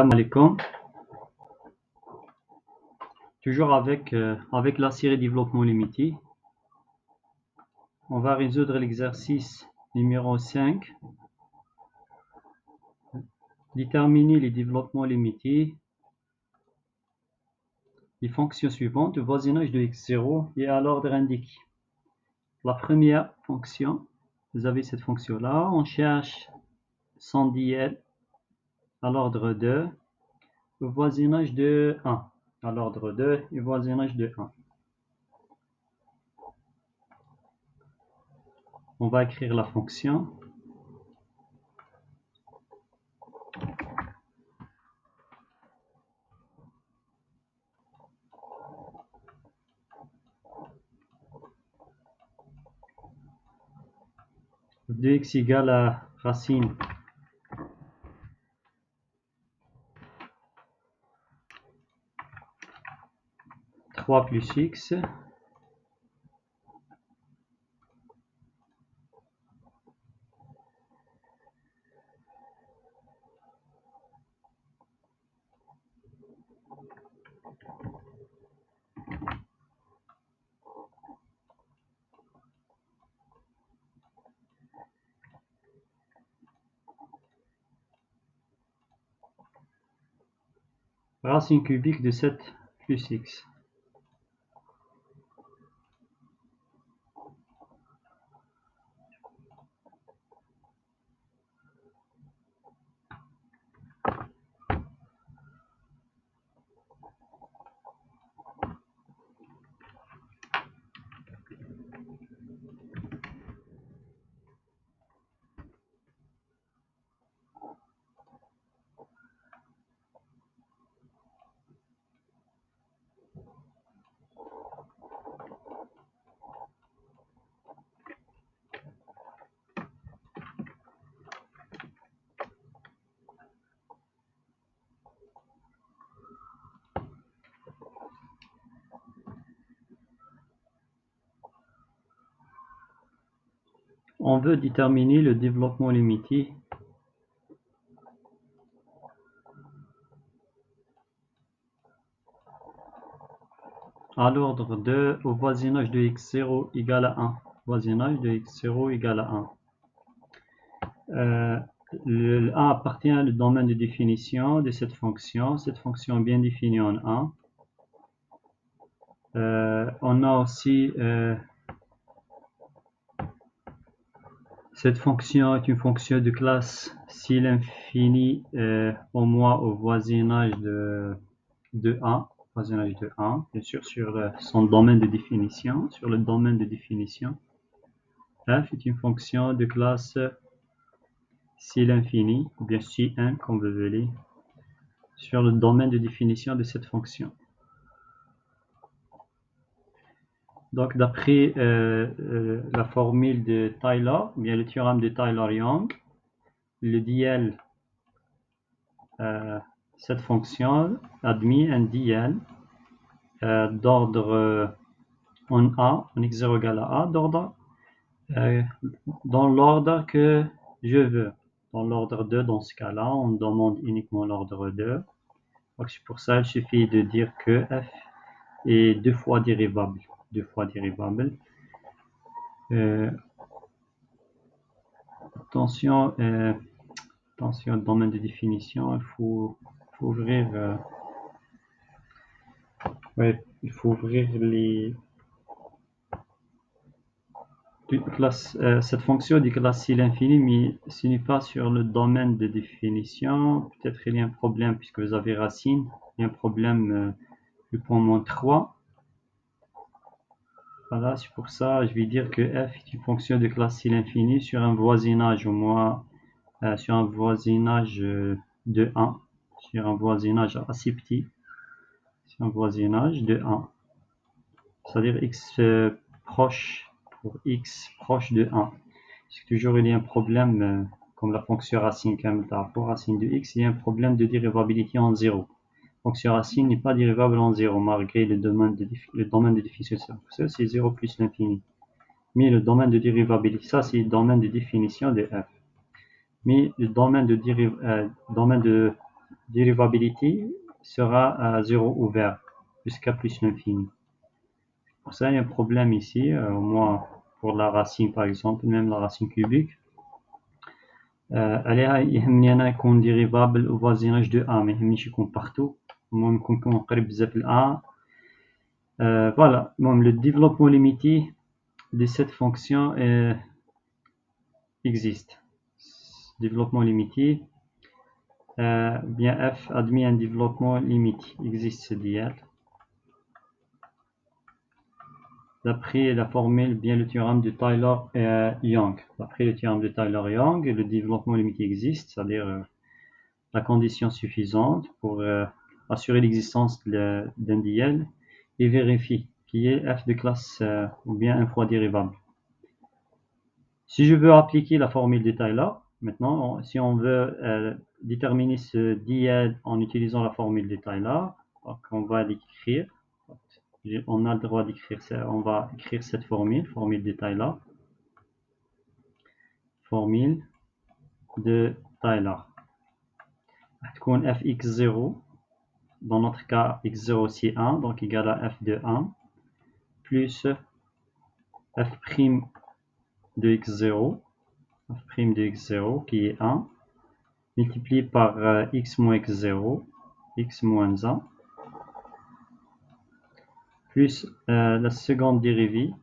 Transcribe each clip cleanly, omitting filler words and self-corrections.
Salam alaikum. Toujours avec la série développement limité. On va résoudre l'exercice numéro 5. Déterminer les développements limités. Les fonctions suivantes, le voisinage de x0 est à l'ordre indiqué. La première fonction, vous avez cette fonction-là, on cherche son DL à l'ordre 2, le voisinage de 1 à l'ordre 2 et voisinage de 1. On va écrire la fonction. De x égale à racine 3 plus x racine cubique de 7 plus x. On veut déterminer le développement limité à l'ordre 2 au voisinage de x0 égale à 1. Voisinage de x0 égale à 1. Le 1 appartient au domaine de définition de cette fonction. Cette fonction est bien définie en 1. On a aussi cette fonction est une fonction de classe si l'infini au moins au voisinage de 1. Voisinage de 1, bien sûr, sur son domaine de définition. Sur le domaine de définition, f est une fonction de classe si l'infini, ou bien si 1, comme vous voulez, sur le domaine de définition de cette fonction. Donc, d'après la formule de Taylor, bien le théorème de Taylor-Young, le DL, cette fonction admet un DL d'ordre en A, en x0 égale à A, d'ordre dans l'ordre que je veux. Dans l'ordre 2, dans ce cas-là, on demande uniquement l'ordre 2. Donc, pour ça, il suffit de dire que f est deux fois dérivable. Attention, attention au domaine de définition, il faut ouvrir, il faut ouvrir les cette fonction dit classe si l'infini, mais ce n'est pas sur le domaine de définition. Peut-être il y a un problème puisque vous avez racine. Il y a un problème du point moins 3. Voilà, c'est pour ça je vais dire que f est une fonction de classe si l'infini sur un voisinage au moins, sur un voisinage de 1, sur un voisinage assez petit, sur un voisinage de 1. C'est-à-dire x proche pour x proche de 1. Si toujours il y a un problème, comme la fonction racine pour racine de x, il y a un problème de dérivabilité en 0. Fonction racine n'est pas dérivable en 0, malgré le domaine de définition. Ça, c'est 0 plus l'infini. Mais le domaine de dérivabilité, ça, c'est le domaine de définition de f. Mais le domaine dérivabilité sera à 0 ouvert jusqu'à plus l'infini. Pour ça, il y a un problème ici, au moins pour la racine par exemple, même la racine cubique. عليها يهمني أنا يكون dérivable au voisinage de A, ما يهمنيش يكون partout. المهم يكون قريب بزاف ل A. Voilà, المهم le développement limité de cette fonction existe. Développement limité, bien f admet un développement limité, existe ce dial. D'après la formule, bien le théorème de Taylor-Young. D'après le théorème de Taylor-Young, le développement limité existe, c'est-à-dire la condition suffisante pour assurer l'existence d'un dial et vérifie qu'il y ait f de classe ou bien un fois dérivable. Si je veux appliquer la formule de Taylor, maintenant, si on veut déterminer ce dial en utilisant la formule de Taylor, donc on va l'écrire. On a le droit d'écrire ça. On va écrire cette formule de Taylor. Formule de Taylor. تكون fx0, dans notre cas x0 c'est 1, donc égal à f de 1, plus f' de x0, f' de x0 qui est 1, multiplié par x moins x0, x moins 1, plus la seconde dérivée,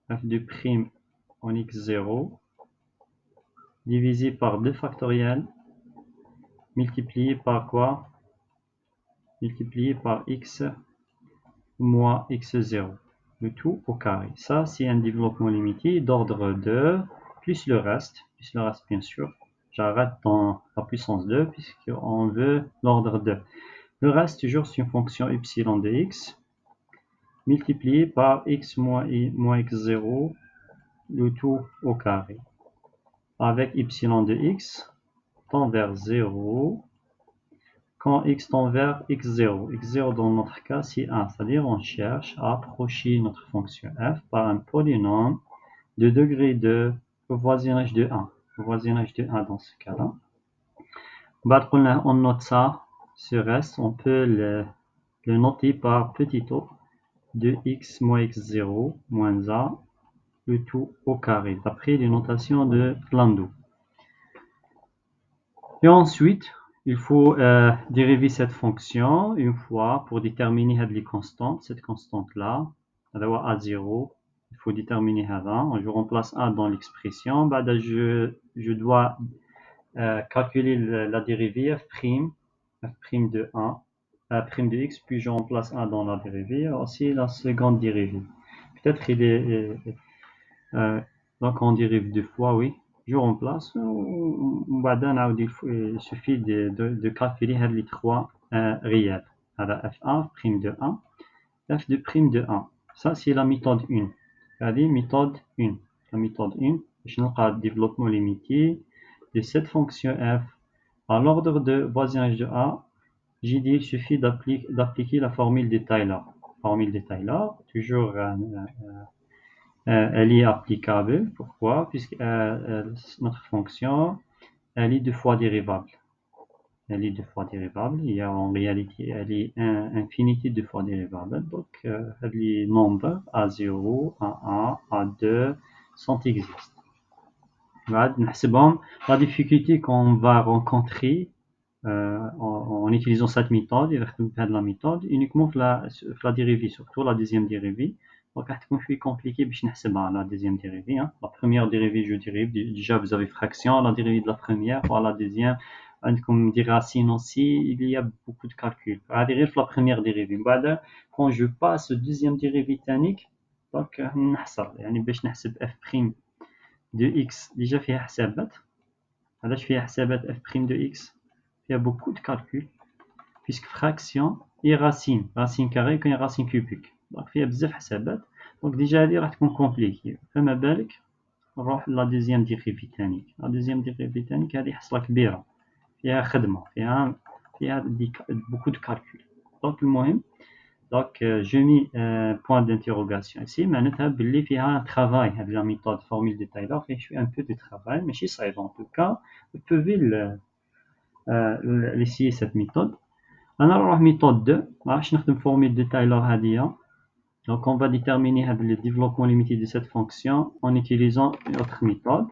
f de prime en x0, divisé par 2 factoriel, multiplié par quoi? Multiplié par x moins x0, le tout au carré. Ça, c'est un développement limité d'ordre 2, plus le reste bien sûr. J'arrête dans la puissance 2, puisqu'on veut l'ordre 2. Le reste, toujours, c'est une fonction epsilon de x, multiplié par x moins x0, le tout au carré. Avec epsilon de x tend vers 0, quand x tend vers x0. x0 dans notre cas c'est 1, c'est-à-dire on cherche à approcher notre fonction f par un polynôme de degré 2 au voisinage de 1. Au voisinage de 1 dans ce cas-là. On note ça, ce reste, on peut le noter par petit o de x moins x0 moins a, le tout au carré, d'après les notations de Landau. Et ensuite, il faut dériver cette fonction une fois pour déterminer les constantes. Cette constante-là, à 0, il faut déterminer A. Je remplace A dans l'expression. Je dois calculer la dérivée f' de 1, f' de x, puis je remplace A dans la dérivée, aussi la seconde dérivée. Peut-être donc on dérive deux fois, oui. Je remplace, il suffit de calculer les trois réels. f1, prime de 1, f de prime de 1. Ça, c'est la méthode 1. Regardez, méthode 1. La méthode 1, je n'ai pas de développement limité de cette fonction f à l'ordre de voisinage de A. J'ai dit il suffit d'appliquer la formule de Taylor. Formule de Taylor, toujours elle est applicable. Pourquoi? Puisque notre fonction, elle est deux fois dérivable. Elle est deux fois dérivable. Il y a en réalité, elle est infinité de fois dérivable. Donc, les nombres A0, A1, A2 sont existent. La difficulté qu'on va rencontrer en utilisant cette méthode, la méthode uniquement la dérivée, surtout la deuxième dérivée. Donc, c'est compliqué la deuxième dérivée. La première dérivée, je dérive. Déjà, vous avez fraction, la dérivée de la première, voilà la deuxième. Comme des racines aussi, il y a beaucoup de calculs. La première dérivée. Quand je passe au deuxième dérivée tanique, donc, باش نحسب f' de x. Déjà, فيها حسابات. علاش فيها حسابات f' de x. Il y a beaucoup de calculs, puisque fraction et racine carrée et racine cubique. Donc, il y a beaucoup de حسابات. Donc, déjà, elle est compliquée. فما بالك نروح la deuxième dérivée tanique. La deuxième dérivée tanique, هذه حصلة كبيرة. فيها خدمة. فيها beaucoup de calculs. Donc, المهم, donc je mets point d'interrogation ici. معناتها باللي فيها un travail. هذه la méthode formule de Taylor. Je fais un peu de travail, mais je sais en tout cas, vous pouvez essayer cette méthode. أنا نروح méthode 2 ما راحش نخدم formule de Taylor هادية. Donc on va déterminer le développement limité de cette fonction en utilisant une autre méthode.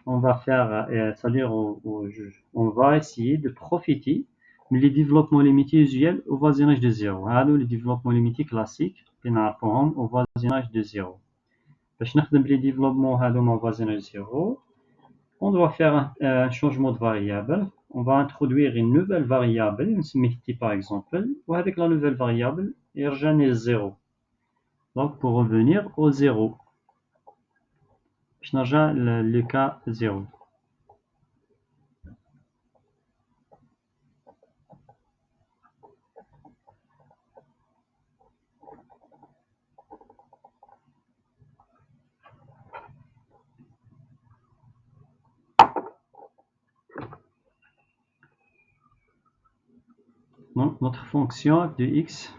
On va faire, c'est-à-dire on va essayer de profiter les développements limités usuels au voisinage de 0. هادو les développements limités classiques اللي نعرفوهم au voisinage de 0. باش نخدم les développements هادو au voisinage de 0, on doit faire un changement de variable. On va introduire une nouvelle variable, نسميه t par exemple, وهذيك la nouvelle variable يرجعني 0. Donc pour revenir au 0, باش نرجع le cas 0. Donc notre fonction de x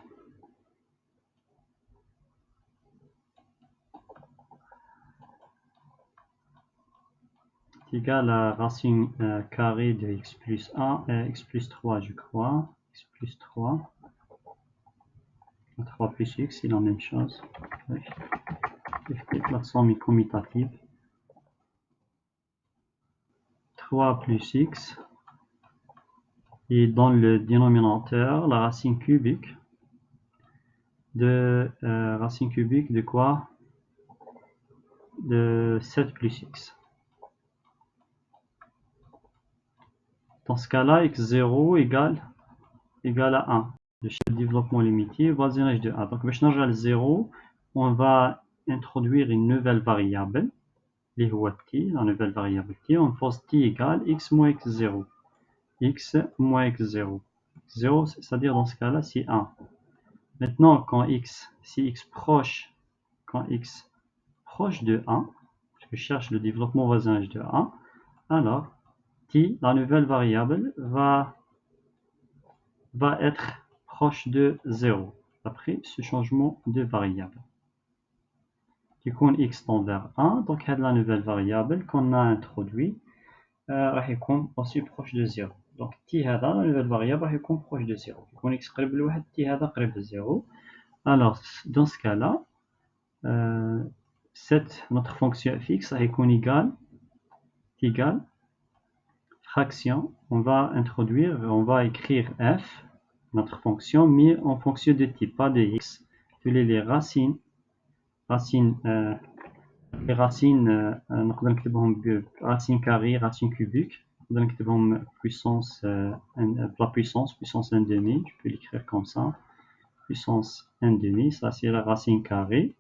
est égal à racine carrée de x plus 1 et x plus 3 je crois. X plus 3. 3 plus x c'est la même chose. La somme est commutative. 3 plus x. Et dans le dénominateur, la racine cubique de quoi? De 7 plus x. Dans ce cas-là, x0 égale à 1. Le développement limité, voisinage de 1. Donc, باش نرجع ل 0, on va introduire une nouvelle variable, اللي هو t, la nouvelle variable t, on pose t égale x moins x0. X moins x0. 0, c'est-à-dire dans ce cas-là, c'est 1. Maintenant, quand x proche de 1, je cherche le développement voisinage de 1, alors t, la nouvelle variable, va être proche de 0 après ce changement de variable. Du coup, x tend vers 1, donc la nouvelle variable qu'on a introduite راح يكون aussi proche de 0. Donc t هذا la nouvelle variable راح يكون proche de 0. يكون x قريب لواحد t هذا قريب ل 0. Alors dans ce cas-là, notre fonction fx راح يكون égale fraction. On va écrire f, notre fonction, mais en fonction de t, pas de x. Les racines نقدر نكتبهم racine carrée, racine cubique. نقدر نكتبهم puissance la puissance 1 demi. Je peux l'écrire comme ça. Puissance 1 demi, ça c'est la racine carrée.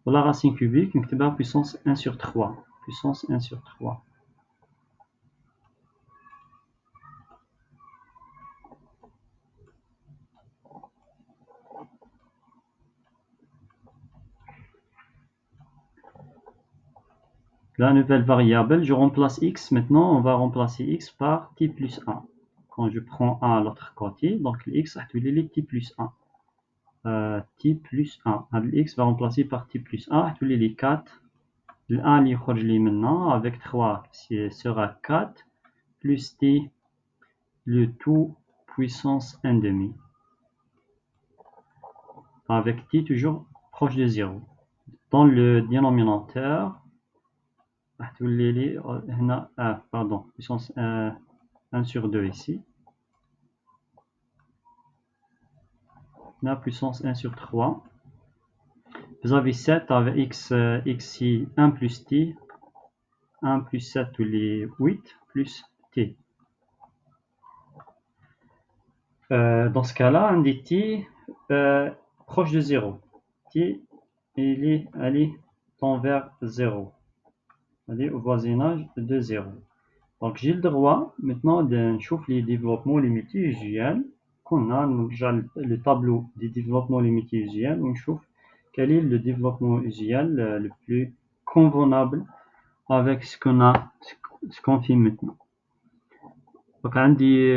Pour la racine cubique, نكتبها puissance 1 sur 3. Puissance 1 sur 3. La nouvelle variable, je remplace x. Maintenant, on va remplacer x par t plus 1. Quand je prends 1 à l'autre côté, donc x va être t plus 1. T plus 1. X va remplacer par t plus 1. tous les 4. Le 1 qui sort maintenant avec 3 sera 4 plus t, le tout puissance 1 demi. Avec t toujours proche de 0. Dans le dénominateur, puissance 1 sur 2 ici. On a puissance 1 sur 3. Vous avez 7 avec x ici, 1 plus t. 1 plus 7 tous les 8 plus t. Dans ce cas-là, on dit t proche de 0. T, elle tend vers 0. C'est-à-dire au voisinage de 0. Donc j'ai le droit maintenant de voir les développements limités usuels qu'on a. Le tableau des développements limités usuels. On voit quel est le développement usuel le plus convenable avec ce qu'on fait maintenant. Donc on dit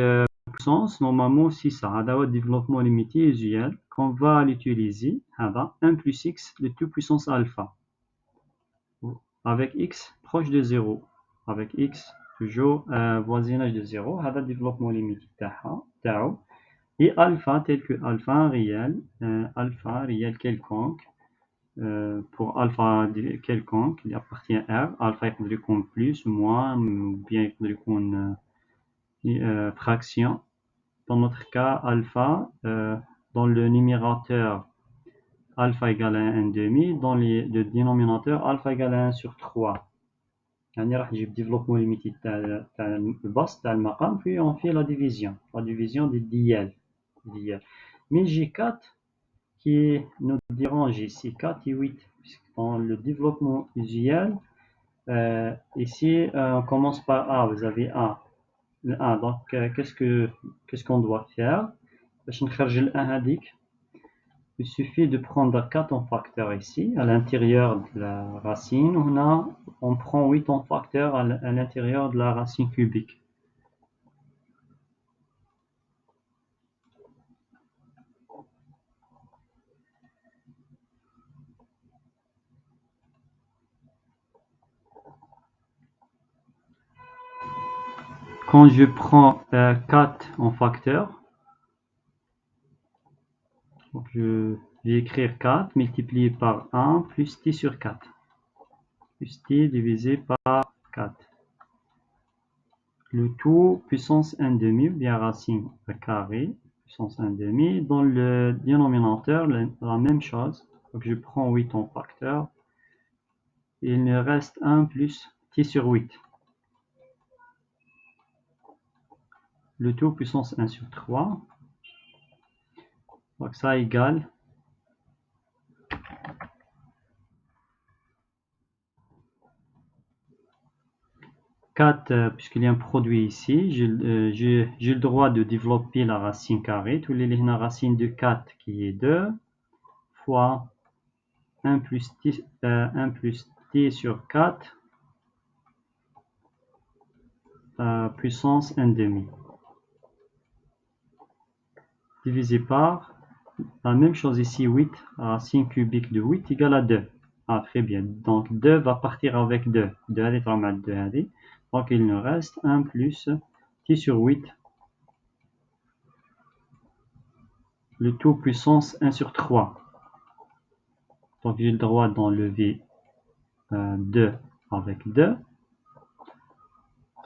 puissance, normalement c'est ça. Le développement limité usuel qu'on va l'utiliser. 1 plus x, le tout puissance alpha. Avec x proche de 0. Avec x toujours voisinage de 0, هذا développement limité تاعو. Et alpha tel que alpha réel quelconque, pour alpha quelconque, il appartient à R, alpha يقدر يكون plus, moins, ou bien يقدر يكون fraction. Dans notre cas, alpha, dans le numérateur, alpha égale à 1 demi, dans le dénominateur, alpha égale à 1 sur 3. يعني راح نجيب développement limité تاع البسط تاع المقام, puis on fait la division des dièles. Mais j'ai 4 qui nous dérange ici, 4 et 8, dans le développement usuel, ici on commence par A, vous avez A, le 1, donc qu'est-ce qu'on doit faire? باش نخرج ال 1 هذيك, il suffit de prendre 4 en facteur ici, à l'intérieur de la racine, on prend 8 en facteur à l'intérieur de la racine cubique. Quand je prends 4 en facteur, donc je vais écrire 4 multiplié par 1 plus t sur 4. Plus t divisé par 4. Le tout puissance 1 demi, bien racine carré, puissance 1 demi. Dans le dénominateur, la même chose. Donc je prends 8 en facteur. Il me reste 1 plus t sur 8. Le tout puissance 1 sur 3. Donc ça égale 4, puisqu'il y a un produit ici, j'ai le droit de développer la racine carrée. Tous les lignes racine de 4 qui est 2 fois 1 plus t sur 4 puissance 1 demi. Divisé par la même chose ici, 8, racine cubique de 8 égale à 2. Ah, très bien. Donc 2 va partir avec 2. 2 allez mettre 2 allez. Donc il nous reste 1 plus t sur 8. Le tout puissance 1 sur 3. Donc j'ai le droit d'enlever 2 avec 2.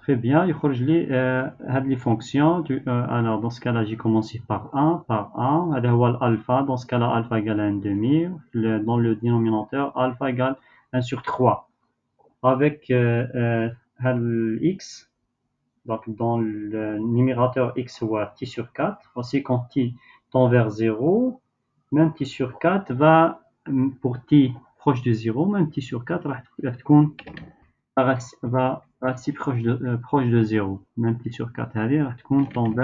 Très bien, il faut les fonctions. Alors dans ce cas-là, j'ai commencé par 1, alpha. Dans ce cas-là, alpha égale 1 demi. Dans le dénominateur, alpha égale 1 sur 3. Avec x, donc dans le numérateur x ou t sur 4, aussi quand t tend vers 0, même t sur 4 va, pour t proche de 0, même t sur 4 va rester proche de 0. Même t sur 4 va tendre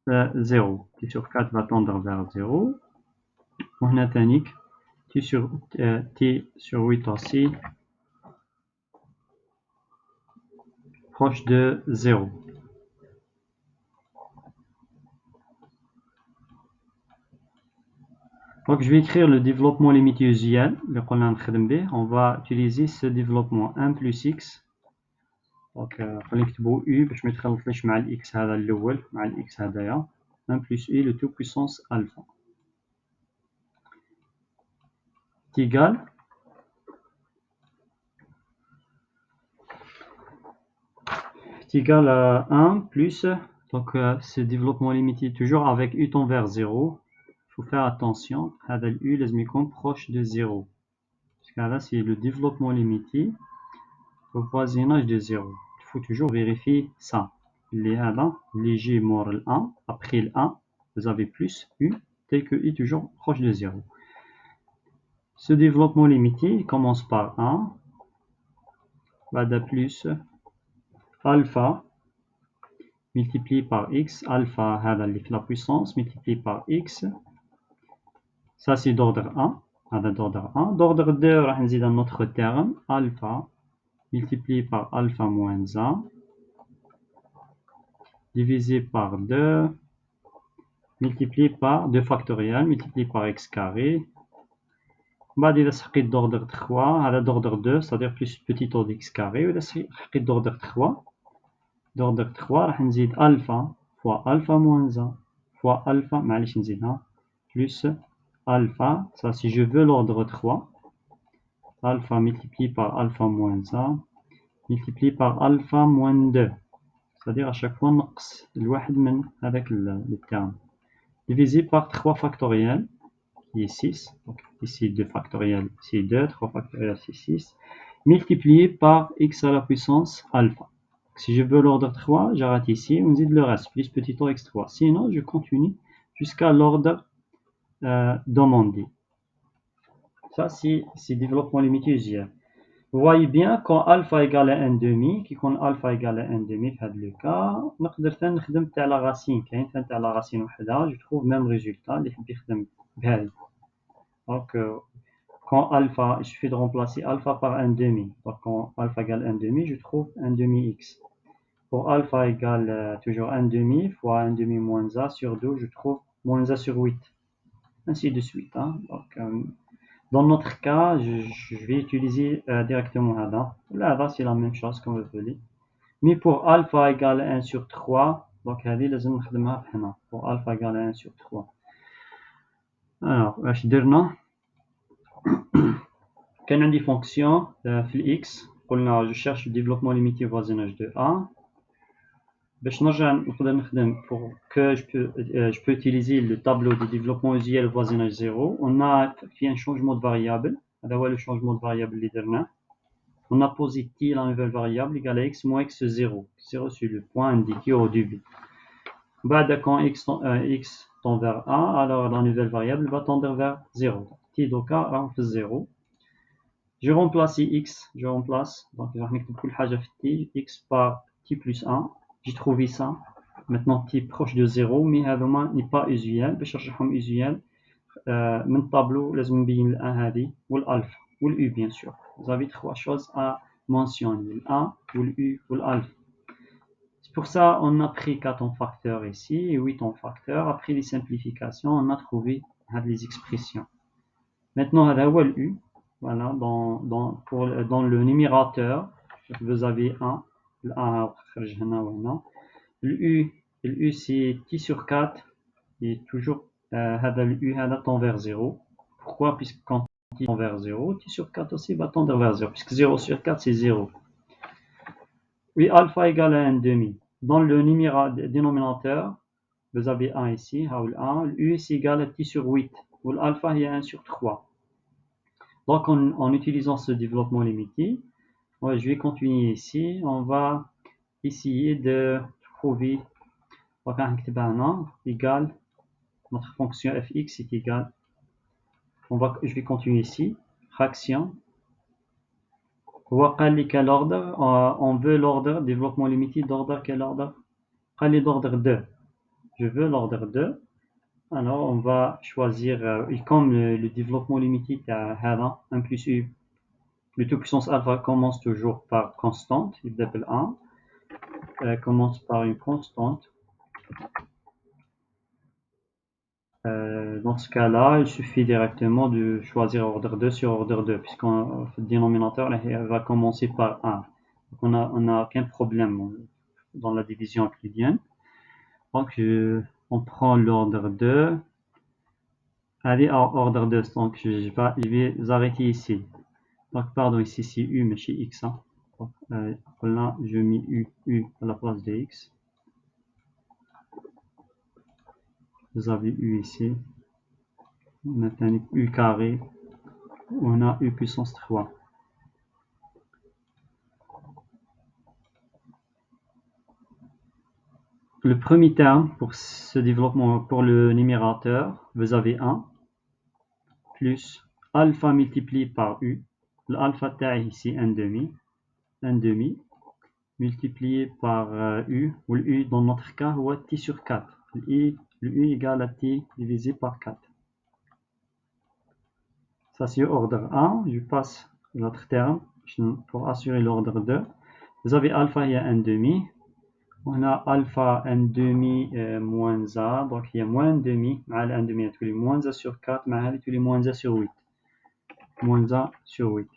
vers 0. T sur 4 va tendre vers 0. On a tanique t sur 8 aussi proche de 0. Donc je vais écrire le développement limité usuel. On va utiliser ce développement 1 plus x. Donc نكتبو u باش ما يتخلطليش مع الاكس هذا الاول مع الاكس هذايا. 1 plus u le tout puissance alpha est égal à 1 plus, donc ce développement limité toujours avec u tend vers 0. Il faut faire attention, هذا u لازم يكون proche de 0. Parce que là c'est le développement limité au voisinage de 0. Il faut toujours vérifier ça. Les g mort le 1, après le 1, vous avez plus u, tel que u toujours proche de 0. Ce développement limité commence par 1, بعد plus alpha multiplié par x, alpha هذا اللي في la puissance multiplié par x, ça c'est d'ordre 1, هذا d'ordre 1. D'ordre 2 راح نزيد un autre terme, alpha multiplié par alpha moins 1 divisé par 2 multiplié par 2 factoriel multiplié par x carré بعد إذا سحقيت d'ordre 3 هذا d'ordre 2 c'est-à-dire plus petit O de x carré وإذا سحقيت d'ordre 3 راح نزيد ألفا fois ألفا moins 1 fois ألفا معليش نزيدها plus alpha, ça si je veux l'ordre 3, alpha multiplié par alpha moins 1, multiplié par alpha moins 2. C'est-à-dire à chaque fois, نقص الواحد من avec le terme. Divisé par 3 factoriel, qui est 6. Donc ici 2 factoriel, ici 2, 3 factoriel, c'est 6. Multiplié par x à la puissance alpha. Si je veux l'ordre 3, j'arrête ici, on dit le reste, plus petit o x3. Sinon, je continue jusqu'à l'ordre demandé. Ça, c'est développement limité usuel. Vous voyez bien, quand alpha égale à 1 demi, qui quand alpha égale à 1 demi, في هذا le cas, نقدر نخدم تاع la racine, كاين تاع la racine وحدها, je trouve même résultat اللي يحب يخدم بهذه. Donc, quand alpha, il suffit de remplacer alpha par 1 demi. Donc, quand alpha égale 1 demi, je trouve 1 demi x. Pour alpha égale toujours 1 demi fois 1 demi moins a sur 2, je trouve moins a sur 8. Ainsi de suite. Hein. Donc, dans notre cas, je vais utiliser directement Hada. Là, c'est la même chose comme vous voulez. Mais pour alpha égale 1 sur 3, donc هذه لازم نخدمها بحنا. Pour alpha égale 1 sur 3. Alors, اش درنا؟ كان عندي fonction في الاكس قلنا je cherche le développement limité voisinage de A. باش نرجع نقدر نخدم pour que je peux utiliser le tableau de développement usuel voisinage 0. On a fait un changement de variable. هذا هو le changement de variable اللي درناه. On a posé t, la nouvelle variable, égale à x moins x0. 0 sur le point indiqué au début. Quand x tend vers 1, alors la nouvelle variable va tendre vers 0. T doka on fait 0. Je remplace x, donc je vais mettre كل حاجة في t, x par t plus 1. J'ai trouvé ça. Maintenant t proche de 0, mais هذا n'est pas usuel. باش نرجعهم usuel. من الطابلو لازم نبين ال 1 هذه والالفا والu bien sûr. Vous avez trois choses à mentionner, le 1 ou le u ou l'alpha. C'est pour ça on a pris 4 en facteur ici et 8 en facteur. Après les simplifications, on a trouvé les expressions. Maintenant, هذا هو le u. Voilà, dans le numérateur, vous avez 1. Le 1 خرج هنا وهنا. Le u c'est t sur 4 et toujours هذا le u هذا tend vers 0. Pourquoi? Puisque quand t tend vers 0, t sur 4 aussi va tendre vers 0, puisque 0 sur 4 c'est 0. Oui, alpha égale à 1 demi. Dans le dénominateur, vous avez 1 ici, le u est égal à t sur 8, ou l'alpha est 1 sur 3. Donc en utilisant ce développement limité, je vais continuer ici, on va essayer de trouver, donc égal, notre fonction fx est égale, je vais continuer ici, fraction. Quel ordre? On veut l'ordre, développement limité d'ordre, quel ordre? D'ordre 2. Je veux l'ordre 2. Alors on va choisir, comme le développement limité à 1 plus u, le tout puissance alpha commence toujours par constante, il s'appelle 1, commence par une constante. Dans ce cas-là, il suffit directement de choisir ordre 2 sur ordre 2, puisqu'on le dénominateur va commencer par 1. Donc on n'a aucun problème dans la division euclidienne. Donc on prend l'ordre 2. Allez, ordre 2, donc je vais arrêter ici. Donc pardon, ici c'est u, mais chez x. Hein. Donc, là, je mets u à la place de x. Vous avez u ici. Maintenant u carré. On a u puissance 3. Le premier terme pour ce développement, pour le numérateur, vous avez 1 plus alpha multiplié par u. L'alpha taille ici 1 demi, multiplié par u, ou le u dans notre cas, ou t sur 4. Le u égale à t divisé par 4. Ça c'est ordre 1, je passe l'autre terme pour assurer l'ordre 2. Vous avez alpha, il y a 1 demi. On a alpha 1 demi moins a, donc il y a moins 1 demi. مع 1 demi, tous les moins a sur 4, مع tous les moins a sur 8. moins a sur 8.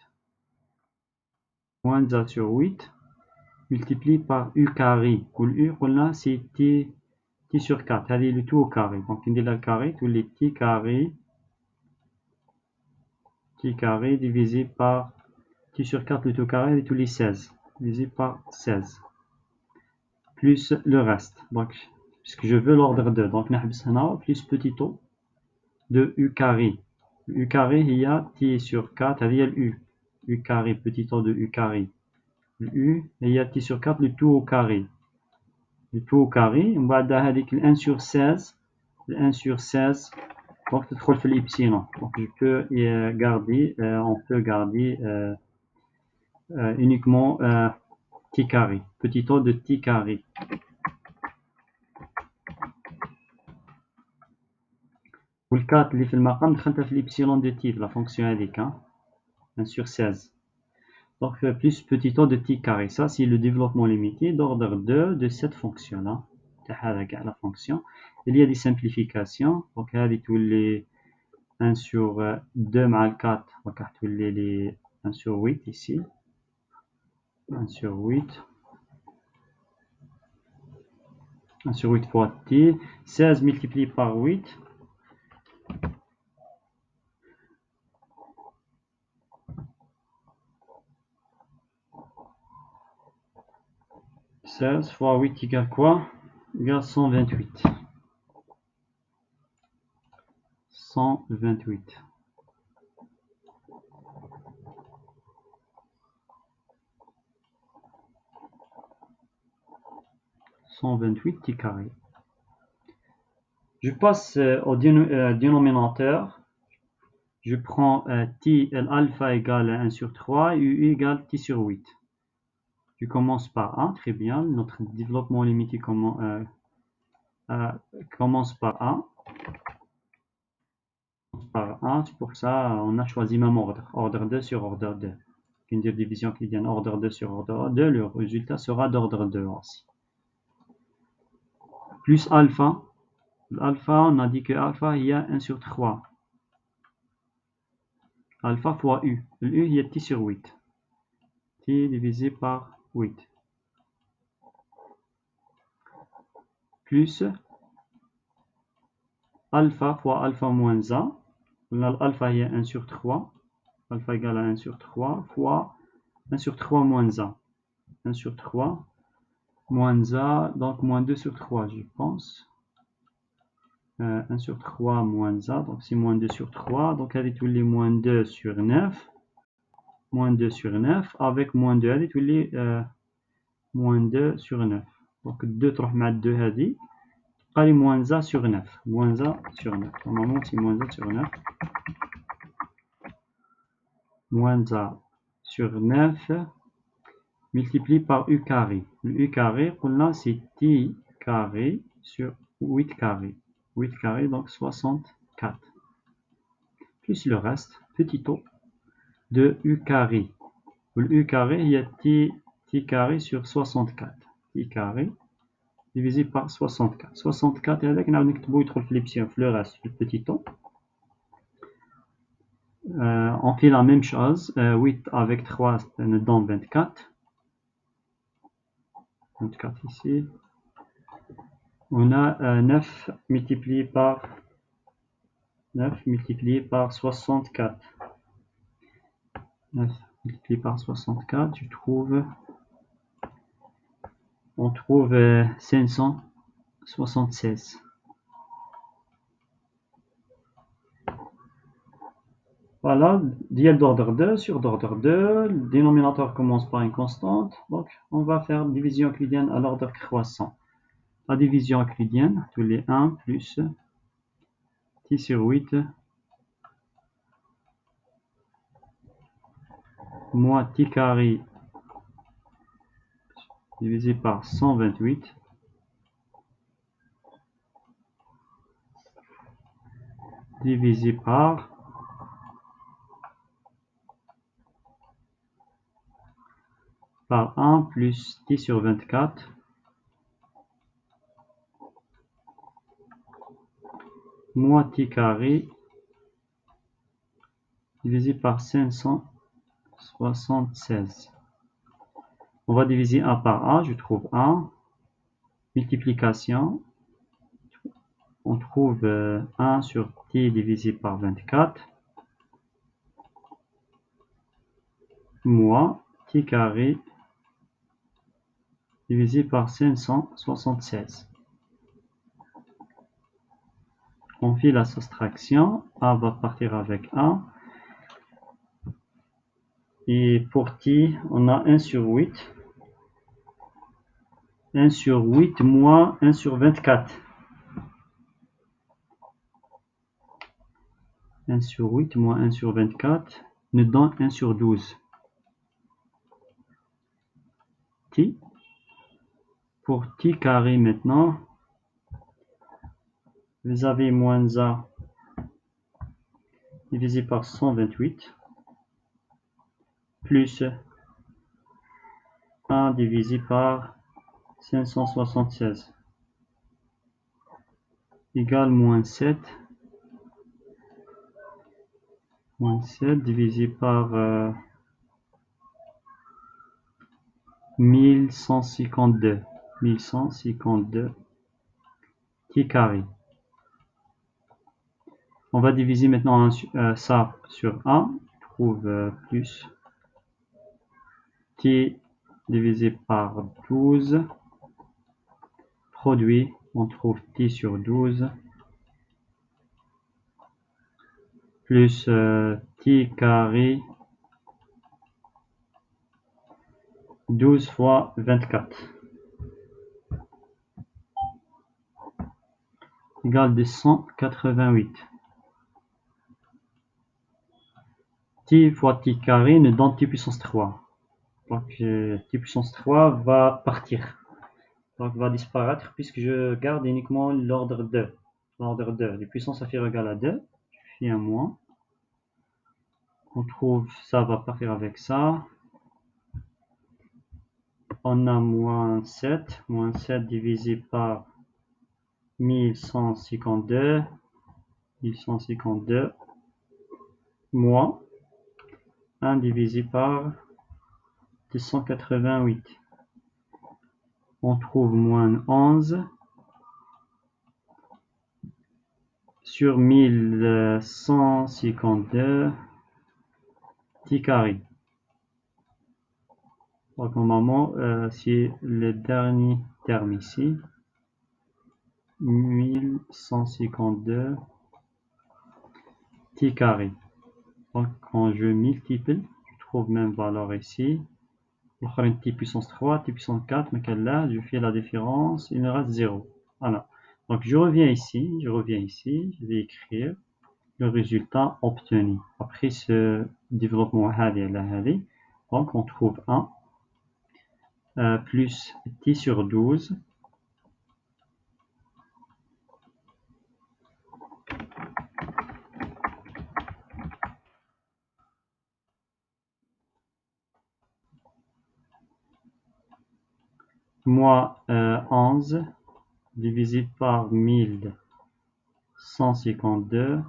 Moins a sur 8 multiplié par u carré. Ou u, là, c'est t sur 4. Allez, le tout au carré. Donc, on dit le carré, tous les t carré divisé par t sur 4, le tout carré, et tous les 16. Divisé par 16. Plus le reste. Donc, puisque je veux l'ordre 2. Donc, plus petit o de u carré. U carré, il y a t sur 4, il y a le u. U carré, petit o de u carré. Le u, il y a t sur 4, le tout au carré. Le tout au carré. On va dire le 1 sur 16. Le 1 sur 16. Donc, tu trouves l'epsilon. Donc, je peux garder, on peut garder uniquement t carré. Petit o de t carré. والكات اللي في المقام دخلتها في l'epsilon de t, la fonction هذيك 1 sur 16. Donc plus petit o de t carré. Ça c'est le développement limité d'ordre 2 de cette fonction là. La fonction. Il y a des simplifications. Donc هذه تولي 1 sur 2 مع 4. Donc تولي les 1 sur 8 ici. 1 sur 8. 1 sur 8 fois t. 16 multiplié par 8. 16 fois 8 égale quoi? Égale 128. 128. 128 t carré. Je passe au dénominateur. Je prends t, alpha égale 1 sur 3 et u égale t sur 8. Tu commences par 1, très bien. Notre développement limité commence par 1. C'est pour ça on a choisi même ordre. Ordre 2 sur ordre 2. Une division qui vient ordre 2 sur ordre 2, le résultat sera d'ordre 2 aussi. Plus alpha. Alpha, on a dit que alpha, il y a 1 sur 3. Alpha fois u. Le u, il y a t sur 8. T divisé par 8. Plus alpha fois alpha moins a. L'alpha, il y a 1 sur 3. Alpha égale à 1 sur 3 fois 1 sur 3 moins a. 1 sur 3 moins a, donc moins 2 sur 3, je pense. 1 sur 3 moins a, donc c'est moins 2 sur 3. Donc, elle est tous les moins 2 sur 9. Moins 2 sur 9. Avec moins 2, elle est tous les moins 2 sur 9. Donc, 2 تروح مع 2 هذه. تبقى لي moins a sur 9. Moins a sur 9. Normalement, c'est moins a sur 9. Moins a sur 9 multiplié par u carré. Le u carré, là, c'est t carré sur 8 carré. 8 carré, donc 64. Plus le reste, petit o de u carré. Le u carré, il y a t carré sur 64. T carré divisé par 64. 64, et avec, on a l'epsilon, le reste, le petit o. On fait la même chose. 8 avec 3, ça nous donne 24. 24 ici. On a 9 multiplié par 64. 9 multiplié par 64, on trouve 576. Voilà, dièle d'ordre 2 sur d'ordre 2. Le dénominateur commence par une constante. Donc, on va faire division euclidienne à l'ordre croissant. La division euclidienne, tous les 1 plus t sur 8 moins t carré divisé par 128 divisé par par 1 plus t sur 24 moins t carré divisé par 576. On va diviser 1 par 1, je trouve 1. Multiplication, on trouve 1 sur t divisé par 24, moins t carré divisé par 576. On fait la soustraction, a va partir avec 1. Et pour t, on a 1 sur 8. 1 sur 8 moins 1 sur 24. 1 sur 8 moins 1 sur 24 nous donne 1 sur 12. T. Pour t carré maintenant, vous avez moins a divisé par 128 plus 1 divisé par 576 égale moins 7. Moins 7 divisé par 1152. 1152 t carré. On va diviser maintenant ça sur 1. On trouve plus t divisé par 12. Produit, on trouve t sur 12. Plus t carré 12 fois 24 égale 288. T fois t carré nous donne t puissance 3. Donc t puissance 3 va partir. Donc va disparaître puisque je garde uniquement l'ordre 2. L'ordre 2. Les puissances inférieures égale à 2. Je fais un moins. On trouve ça va partir avec ça. On a moins 7. Moins 7 divisé par 1152. 1152 moins 1 divisé par 288. On trouve moins 11 sur 1152 t carré. Donc normalement, c'est le dernier terme ici. 1152 t carré. Donc quand je multiplie, je trouve même valeur ici. T puissance 3, T puissance 4, mais là, je fais la différence, il me reste 0. Voilà. Donc je reviens ici, je vais écrire le résultat obtenu. Après ce développement, donc on trouve 1 plus t sur 12 moins 11 divisé par 1152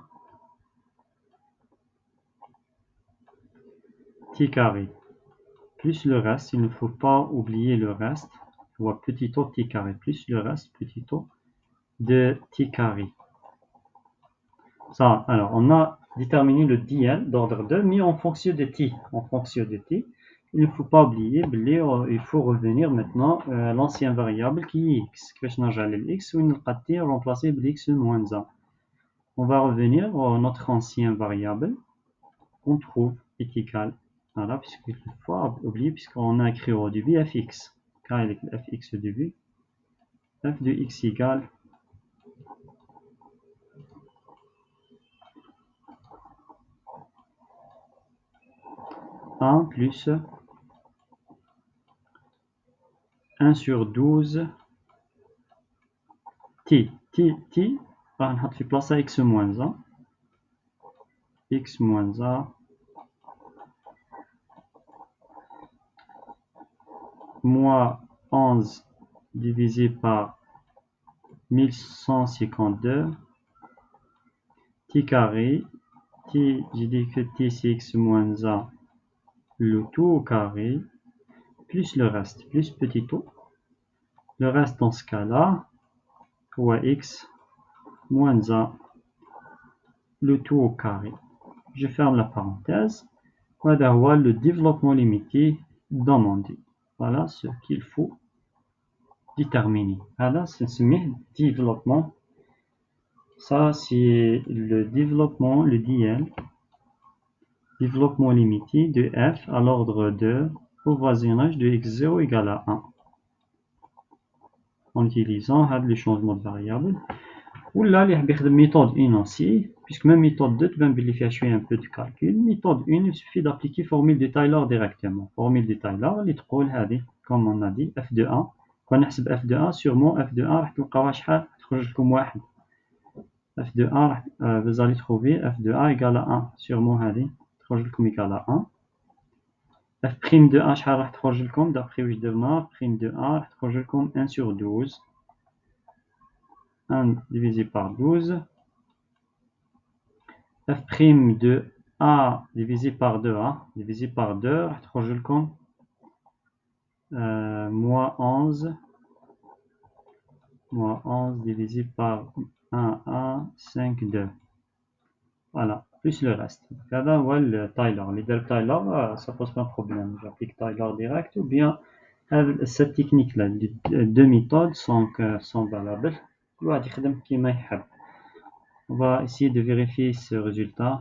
t carré. Plus le reste, il ne faut pas oublier le reste, soit petit o t carré, plus le reste, petit o de t carré. Ça, alors, on a déterminé le DN d'ordre 2, mais en fonction de t. Il ne faut pas oublier, il faut revenir maintenant à l'ancienne variable qui est x. Qu'est-ce que j'ai x ou une partie remplacée par x moins 1. On va revenir à notre ancienne variable. On trouve est égal. Voilà, puisqu'il ne faut pas oublier, puisqu'on a écrit au début fx. Quand il est fx au début, f de x égale 1 plus 1 sur 12 t. On va place à x moins 1. x moins 1 moins 11 divisé par 1152 t carré j'ai dit que t c'est x moins a, le tout au carré, plus le reste, plus petit o. Le reste dans ce cas-là, ou x moins a, le tout au carré. Je ferme la parenthèse. Voilà le développement limité demandé. Voilà ce qu'il faut déterminer. Voilà, c'est ce développement. Ça, c'est le développement, le DL, développement limité de f à l'ordre 2 au voisinage de x0 égale à 1. En utilisant le changement de variable. Ou là, il y a une méthode 1 aussi, puisque même méthode 2, tu vas vérifier un peu de calcul. Méthode 1, il suffit d'appliquer formule de Taylor directement. Formule de Taylor, les trois, comme on a dit, f de 1. Quand on a f de 1, sûrement f de 1, f de 1, vous allez trouver f de 1 égale à 1. Sûrement, égale à 1. f' de 1, d'après où je demande, prime de 1, 1 sur 12. 1 divisé par 12. f' de a divisé par 2a, divisé par 2, moins 11 divisé par 1, 5, 2. Voilà, plus le reste. Là, on voit le Taylor. Les deux Taylor, ça pose pas de problème. J'applique Taylor direct ou bien cette technique-là. Les deux méthodes sont valables. On va essayer de vérifier ce résultat.